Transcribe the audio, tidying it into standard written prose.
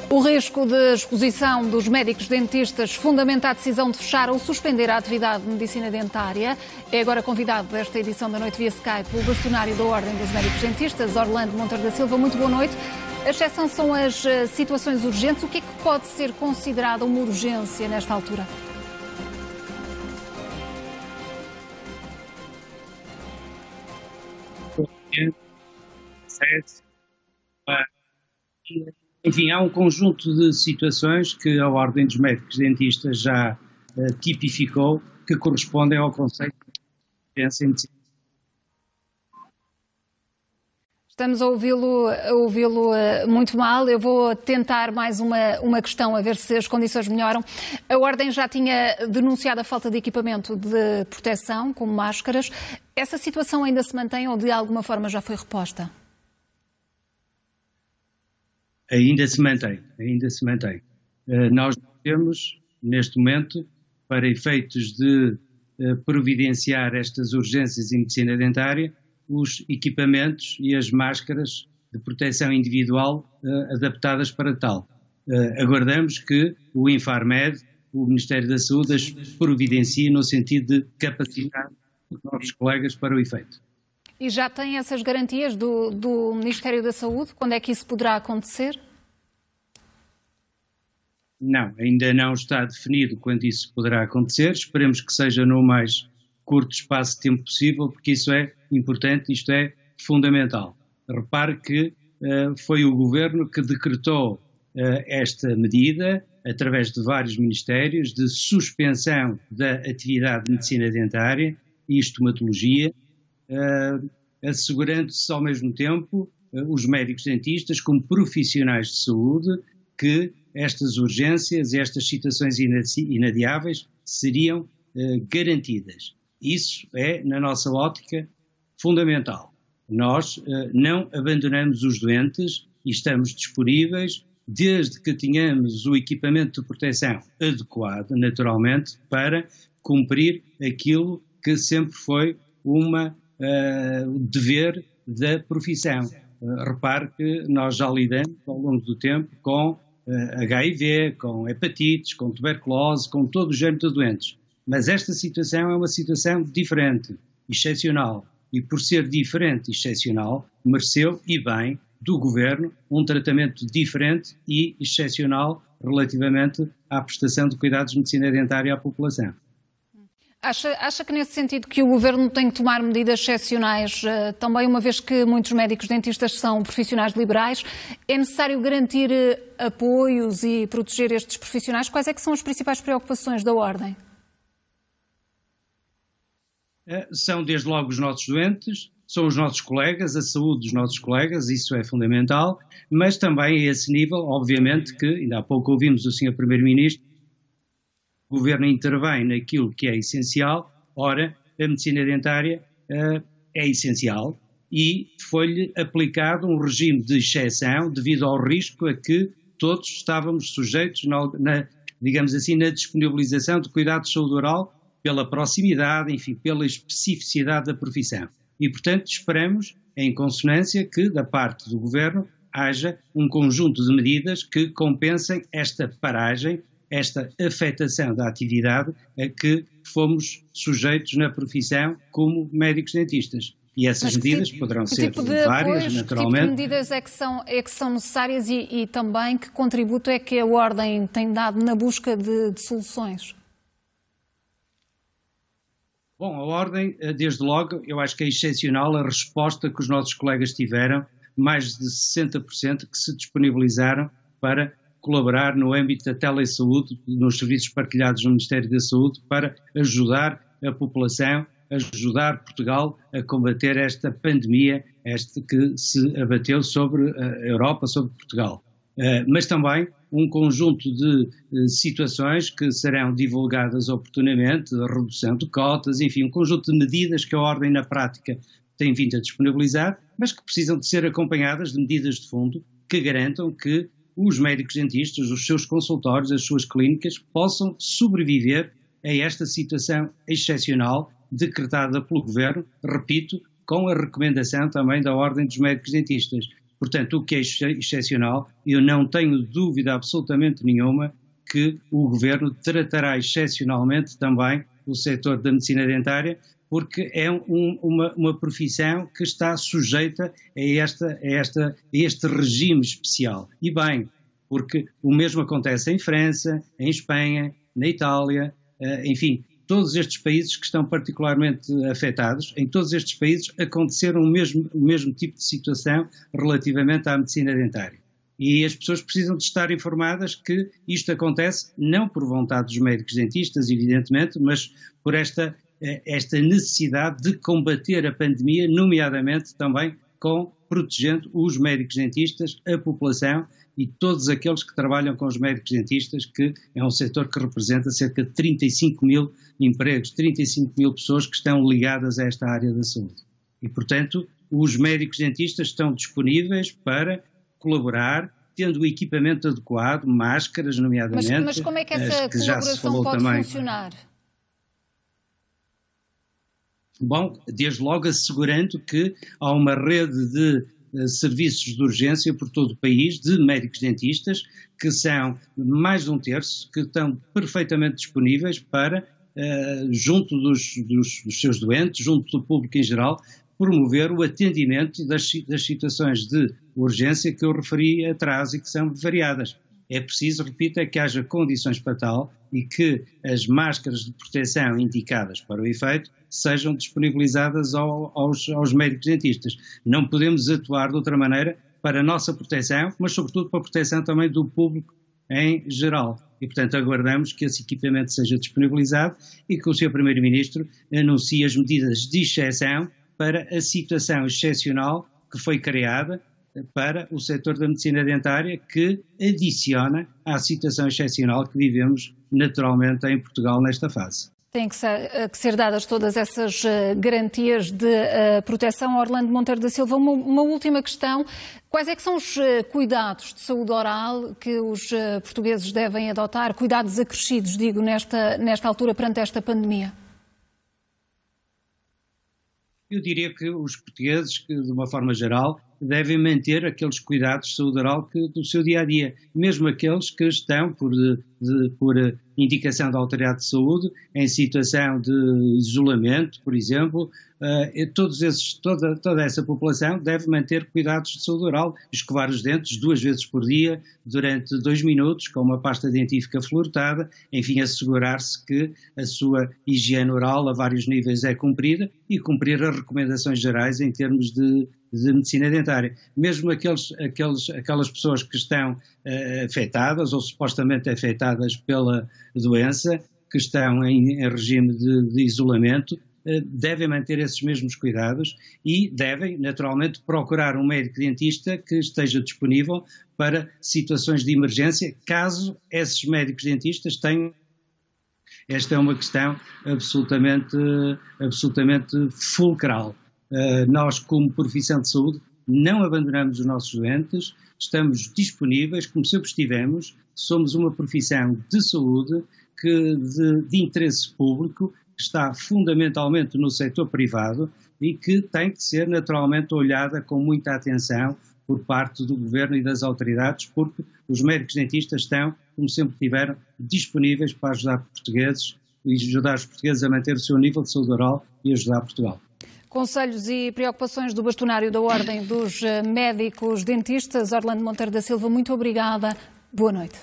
O risco de exposição dos médicos dentistas fundamenta a decisão de fechar ou suspender a atividade de medicina dentária. É agora convidado desta edição da Noite via Skype o bastonário da Ordem dos Médicos Dentistas, Orlando Monteiro da Silva. Muito boa noite. A exceção são as situações urgentes. O que é que pode ser considerado uma urgência nesta altura? Enfim, há um conjunto de situações que a Ordem dos Médicos Dentistas já tipificou que correspondem ao conceito de urgência em medicina. Estamos a ouvi-lo muito mal. Eu vou tentar mais uma questão, a ver se as condições melhoram. A Ordem já tinha denunciado a falta de equipamento de proteção, como máscaras. Essa situação ainda se mantém ou de alguma forma já foi reposta? Ainda se mantém. Nós temos, neste momento, para efeitos de providenciar estas urgências em medicina dentária, os equipamentos e as máscaras de proteção individual adaptadas para tal. Aguardamos que o Infarmed, o Ministério da Saúde, as providencie no sentido de capacitar os nossos colegas para o efeito. E já tem essas garantias do Ministério da Saúde? Quando é que isso poderá acontecer? Não, ainda não está definido quando isso poderá acontecer. Esperemos que seja no mais curto espaço de tempo possível, porque isso é importante, isto é fundamental. Repare que foi o Governo que decretou esta medida, através de vários ministérios, de suspensão da atividade de medicina dentária e estomatologia, assegurando-se ao mesmo tempo os médicos dentistas como profissionais de saúde que estas urgências e estas situações inadiáveis seriam garantidas. Isso é, na nossa ótica, fundamental. Nós não abandonamos os doentes e estamos disponíveis, desde que tenhamos o equipamento de proteção adequado, naturalmente, para cumprir aquilo que sempre foi o dever da profissão. Repare que nós já lidamos ao longo do tempo com HIV, com hepatites, com tuberculose, com todo o género de doentes. Mas esta situação é uma situação diferente, excepcional. E por ser diferente e excepcional, mereceu, e bem, do Governo, um tratamento diferente e excepcional relativamente à prestação de cuidados de medicina dentária à população. Acha que nesse sentido que o Governo tem que tomar medidas excepcionais, também uma vez que muitos médicos dentistas são profissionais liberais, é necessário garantir apoios e proteger estes profissionais? Quais é que são as principais preocupações da Ordem? São desde logo os nossos doentes, são os nossos colegas, a saúde dos nossos colegas, isso é fundamental, mas também a esse nível, obviamente que, ainda há pouco ouvimos o Sr. Primeiro-Ministro, o Governo intervém naquilo que é essencial. Ora, a medicina dentária é essencial e foi-lhe aplicado um regime de exceção devido ao risco a que todos estávamos sujeitos, digamos assim, na disponibilização de cuidados de saúde oral pela proximidade, enfim, pela especificidade da profissão. E, portanto, esperamos, em consonância, que da parte do Governo haja um conjunto de medidas que compensem esta paragem, esta afetação da atividade a que fomos sujeitos na profissão como médicos dentistas. E essas medidas poderão ser várias, naturalmente. Que tipo de medidas é que são necessárias e também que contributo é que a Ordem tem dado na busca de soluções? Bom, a Ordem, desde logo, eu acho que é excepcional a resposta que os nossos colegas tiveram, mais de 60% que se disponibilizaram para colaborar no âmbito da telesaúde, nos serviços partilhados no Ministério da Saúde, para ajudar a população, ajudar Portugal a combater esta pandemia, esta que se abateu sobre a Europa, sobre Portugal. Mas também um conjunto de situações que serão divulgadas oportunamente, a redução de cotas, enfim, um conjunto de medidas que a Ordem na prática tem vindo a disponibilizar, mas que precisam de ser acompanhadas de medidas de fundo que garantam que os médicos dentistas, os seus consultórios, as suas clínicas possam sobreviver a esta situação excepcional decretada pelo Governo, repito, com a recomendação também da Ordem dos Médicos Dentistas. Portanto, o que é excepcional, eu não tenho dúvida absolutamente nenhuma que o Governo tratará excepcionalmente também o setor da medicina dentária, porque é uma profissão que está sujeita a este regime especial. E bem, porque o mesmo acontece em França, em Espanha, na Itália, enfim, todos estes países que estão particularmente afetados, em todos estes países aconteceram o mesmo tipo de situação relativamente à medicina dentária. E as pessoas precisam de estar informadas que isto acontece não por vontade dos médicos dentistas, evidentemente, mas por esta necessidade de combater a pandemia, nomeadamente também protegendo os médicos dentistas, a população e todos aqueles que trabalham com os médicos dentistas, que é um setor que representa cerca de 35 mil empregos, 35 mil pessoas que estão ligadas a esta área da saúde. E, portanto, os médicos dentistas estão disponíveis para colaborar, tendo o equipamento adequado, máscaras, nomeadamente. Mas como é que essa colaboração pode funcionar? Bom, desde logo assegurando que há uma rede de serviços de urgência por todo o país, de médicos dentistas, que são mais de um terço, que estão perfeitamente disponíveis para, junto dos seus doentes, junto do público em geral, promover o atendimento das situações de urgência que eu referi atrás e que são variadas. É preciso, repito, que haja condições para tal e que as máscaras de proteção indicadas para o efeito sejam disponibilizadas aos médicos dentistas. Não podemos atuar de outra maneira para a nossa proteção, mas sobretudo para a proteção também do público em geral. E, portanto, aguardamos que esse equipamento seja disponibilizado e que o Sr. Primeiro-Ministro anuncie as medidas de exceção para a situação excepcional que foi criada para o setor da medicina dentária, que adiciona à situação excepcional que vivemos naturalmente em Portugal nesta fase. Têm que ser dadas todas essas garantias de proteção. Orlando Monteiro da Silva, uma última questão. Quais é que são os cuidados de saúde oral que os portugueses devem adotar? Cuidados acrescidos, digo, nesta altura perante esta pandemia? Eu diria que os portugueses, de uma forma geral, devem manter aqueles cuidados de saúde oral do seu dia-a-dia, mesmo aqueles que estão, por indicação da autoridade de saúde, em situação de isolamento, por exemplo, toda essa população deve manter cuidados de saúde oral, escovar os dentes 2 vezes por dia, durante 2 minutos, com uma pasta dentífica fluoretada, enfim, assegurar-se que a sua higiene oral a vários níveis é cumprida e cumprir as recomendações gerais em termos de medicina dentária. Mesmo aquelas pessoas que estão afetadas ou supostamente afetadas pela doença, que estão em regime de isolamento, devem manter esses mesmos cuidados e devem, naturalmente, procurar um médico dentista que esteja disponível para situações de emergência, caso esses médicos dentistas tenham. Esta é uma questão absolutamente fulcral. Nós, como profissão de saúde, não abandonamos os nossos doentes, estamos disponíveis, como sempre estivemos, somos uma profissão de saúde de interesse público, que está fundamentalmente no setor privado e que tem que ser naturalmente olhada com muita atenção por parte do Governo e das autoridades, porque os médicos dentistas estão, como sempre tiveram, disponíveis para ajudar portugueses e ajudar os portugueses a manter o seu nível de saúde oral e ajudar Portugal. Conselhos e preocupações do bastonário da Ordem dos Médicos Dentistas, Orlando Monteiro da Silva, muito obrigada. Boa noite.